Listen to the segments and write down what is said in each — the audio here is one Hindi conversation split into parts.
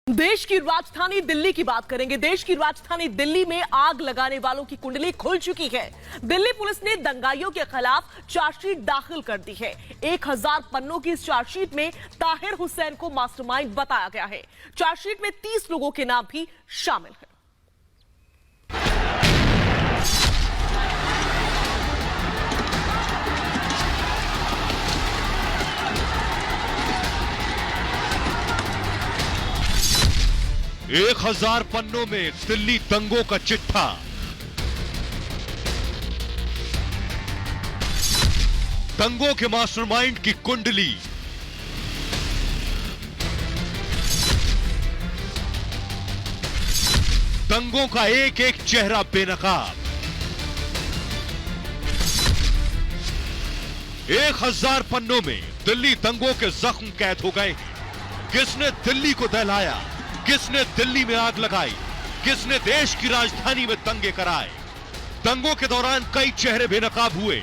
देश की राजधानी दिल्ली की बात करेंगे। देश की राजधानी दिल्ली में आग लगाने वालों की कुंडली खुल चुकी है। दिल्ली पुलिस ने दंगाइयों के खिलाफ चार्जशीट दाखिल कर दी है। 1000 पन्नों की इस चार्जशीट में ताहिर हुसैन को मास्टरमाइंड बताया गया है। चार्जशीट में 30 लोगों के नाम भी शामिल हैं। एक 1000 पन्नों में दिल्ली दंगों का चिट्ठा। दंगों के मास्टरमाइंड की कुंडली। दंगों का एक एक चेहरा बेनकाब। 1000 पन्नों में दिल्ली दंगों के जख्म कैद हो गए। किसने दिल्ली को दहलाया, किसने दिल्ली में आग लगाई, किसने देश की राजधानी में दंगे कराए। दंगों के दौरान कई चेहरे बेनकाब हुए।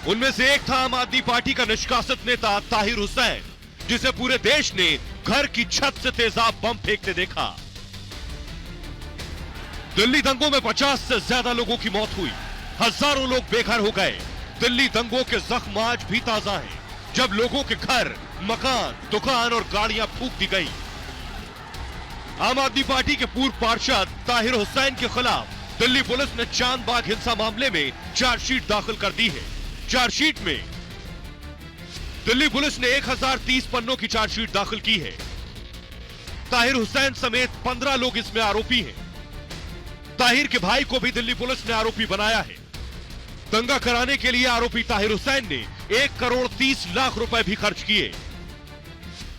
उनमें से एक था आम आदमी पार्टी का निष्कासित नेता ताहिर हुसैन, जिसे पूरे देश ने घर की छत से तेजाब बम फेंकते देखा। दिल्ली दंगों में 50 से ज्यादा लोगों की मौत हुई, हजारों लोग बेघर हो गए। दिल्ली दंगों के जख्म आज भी ताजा हैं, जब लोगों के घर, मकान, दुकान और गाड़ियां फूंक दी गई। आम आदमी पार्टी के पूर्व पार्षद ताहिर हुसैन के खिलाफ दिल्ली पुलिस ने चांदबाग हिंसा मामले में चार्जशीट दाखिल कर दी है। चार्जशीट में दिल्ली पुलिस ने 1030 पन्नों की चार्जशीट दाखिल की है। ताहिर हुसैन समेत 15 लोग इसमें आरोपी हैं। ताहिर के भाई को भी दिल्ली पुलिस ने आरोपी बनाया है। दंगा कराने के लिए आरोपी ताहिर हुसैन ने 1 करोड़ 30 लाख रुपए भी खर्च किए।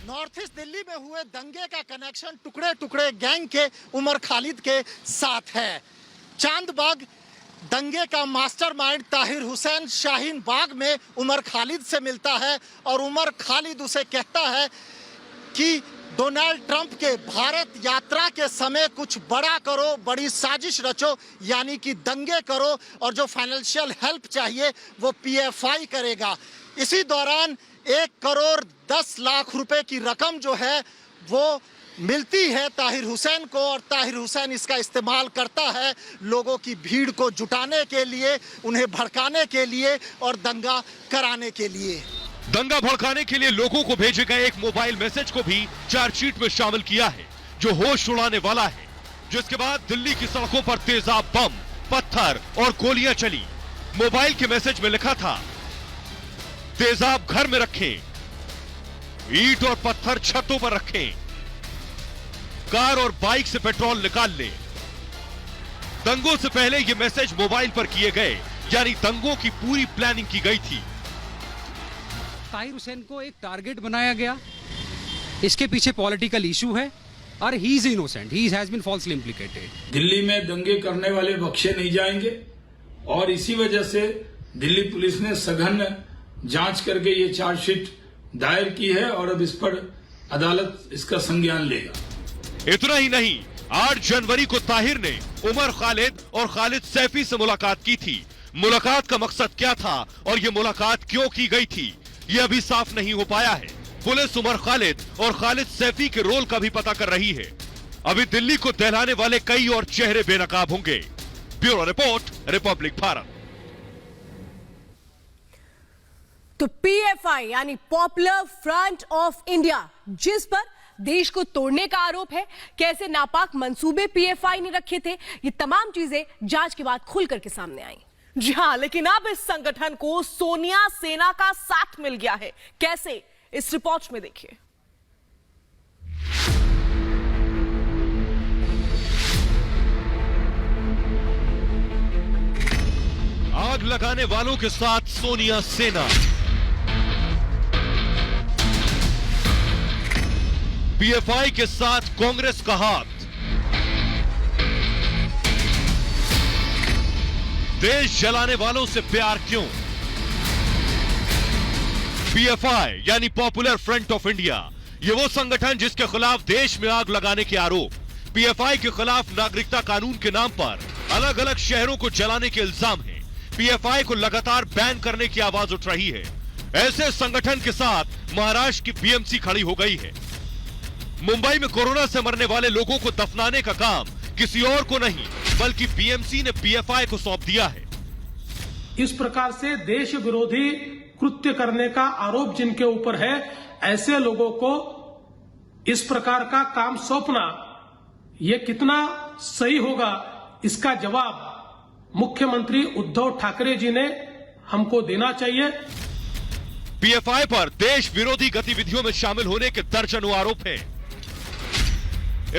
नॉर्थ ईस्ट दिल्ली में हुए दंगे का कनेक्शन टुकड़े टुकड़े गैंग के उमर खालिद के साथ है। चांदबाग दंगे का मास्टरमाइंड ताहिर हुसैन शाहीन बाग में उमर खालिद से मिलता है और उमर खालिद उसे कहता है कि डोनाल्ड ट्रंप के भारत यात्रा के समय कुछ बड़ा करो, बड़ी साजिश रचो, यानी कि दंगे करो, और जो फाइनेंशियल हेल्प चाहिए वो पीएफआई करेगा। इसी दौरान 1 करोड़ 10 लाख रुपए की रकम जो है वो मिलती है ताहिर हुसैन को, और ताहिर हुसैन इसका इस्तेमाल करता है लोगों की भीड़ को जुटाने के लिए, उन्हें भड़काने के लिए और दंगा कराने के लिए। दंगा भड़काने के लिए लोगों को भेजे गए एक मोबाइल मैसेज को भी चार्जशीट में शामिल किया है, जो होश उड़ाने वाला है। जिसके बाद दिल्ली की सड़कों पर तेजाब बम, पत्थर और गोलियां चली। मोबाइल के मैसेज में लिखा था, तेजाब घर में रखें, ईंट और पत्थर छतों पर रखें, कार और बाइक से पेट्रोल निकाल लें। दंगों से पहले ये मैसेज मोबाइल पर किए गए, यानी दंगों की पूरी प्लानिंग की गई थी। ताहिर हुसैन को एक टारगेट बनाया गया। इसके पीछे पॉलिटिकल इशू है और he is innocent, he has been falsely implicated. Delhi में दंगे करने वाले बख्शे नहीं जाएंगे और इसी वजह से दिल्ली पुलिस ने सघन जांच करके ये चार्जशीट दायर की है और अब इस पर अदालत इसका संज्ञान लेगा। इतना ही नहीं, 8 जनवरी को ताहिर ने उमर खालिद और खालिद सैफी से मुलाकात की थी। मुलाकात का मकसद क्या था और ये मुलाकात क्यों की गई थी, ये अभी साफ नहीं हो पाया है। पुलिस उमर खालिद और खालिद सैफी के रोल का भी पता कर रही है। अभी दिल्ली को दहलाने वाले कई और चेहरे बेनकाब होंगे। Bureau report, Republic Bharat. तो पीएफआई यानी पॉपुलर फ्रंट ऑफ इंडिया, जिस पर देश को तोड़ने का आरोप है, कैसे नापाक मंसूबे पीएफआई ने रखे थे, ये तमाम चीजें जांच के बाद खुल करके सामने आई। जी हां, लेकिन अब इस संगठन को सोनिया सेना का साथ मिल गया है। कैसे, इस रिपोर्ट में देखिए। आग लगाने वालों के साथ सोनिया सेना। पीएफआई के साथ कांग्रेस का हाथ। देश जलाने वालों से प्यार क्यों? पीएफआई यानी पॉपुलर फ्रंट ऑफ इंडिया, ये वो संगठन जिसके खिलाफ देश में आग लगाने के आरोप, पीएफआई के खिलाफ नागरिकता कानून के नाम पर अलग अलग शहरों को जलाने के इल्जाम है। पीएफआई को लगातार बैन करने की आवाज उठ रही है। ऐसे संगठन के साथ महाराष्ट्र की बीएमसी खड़ी हो गई है। मुंबई में कोरोना से मरने वाले लोगों को दफनाने का काम किसी और को नहीं बल्कि बीएमसी ने पीएफआई को सौंप दिया है। इस प्रकार से देश विरोधी कृत्य करने का आरोप जिनके ऊपर है, ऐसे लोगों को इस प्रकार का काम सौंपना ये कितना सही होगा, इसका जवाब मुख्यमंत्री उद्धव ठाकरे जी ने हमको देना चाहिए। पीएफआई पर देश विरोधी गतिविधियों में शामिल होने के दर्जनों आरोप हैं।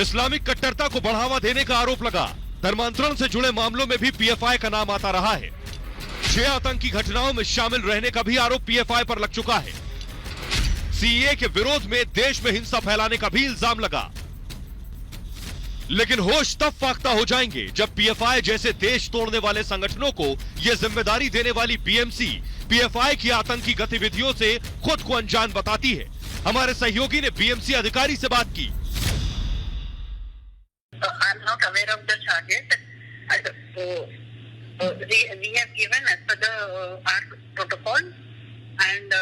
इस्लामिक कट्टरता को बढ़ावा देने का आरोप लगा। धर्मांतरण से जुड़े मामलों में भी पीएफआई का नाम आता रहा है। 6 आतंकी घटनाओं में शामिल रहने का भी आरोप पीएफआई पर लग चुका है। सीएए के विरोध में देश में हिंसा फैलाने का भी इल्जाम लगा। लेकिन होश तब फाख्ता हो जाएंगे जब पीएफआई जैसे देश तोड़ने वाले संगठनों को यह जिम्मेदारी देने वाली बीएमसी पीएफआई की आतंकी गतिविधियों से खुद को अनजान बताती है। हमारे सहयोगी ने बीएमसी अधिकारी से बात की। I'm not aware of the charges. We have given as per the our protocol and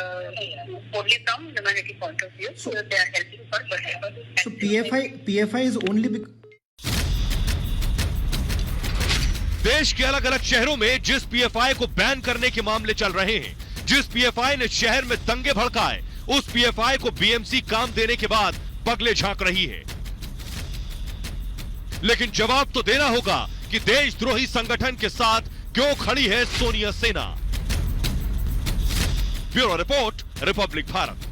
only from humanity point of view. So they are helping for whatever. So PFI is only देश के अलग अलग शहरों में जिस पीएफआई को बैन करने के मामले चल रहे हैं, जिस पीएफआई ने शहर में दंगे भड़काए, उस पीएफआई को बीएमसी काम देने के बाद पगले झांक रही है। लेकिन जवाब तो देना होगा कि देशद्रोही संगठन के साथ क्यों खड़ी है सोनिया सेना। Bureau report, Republic Bharat.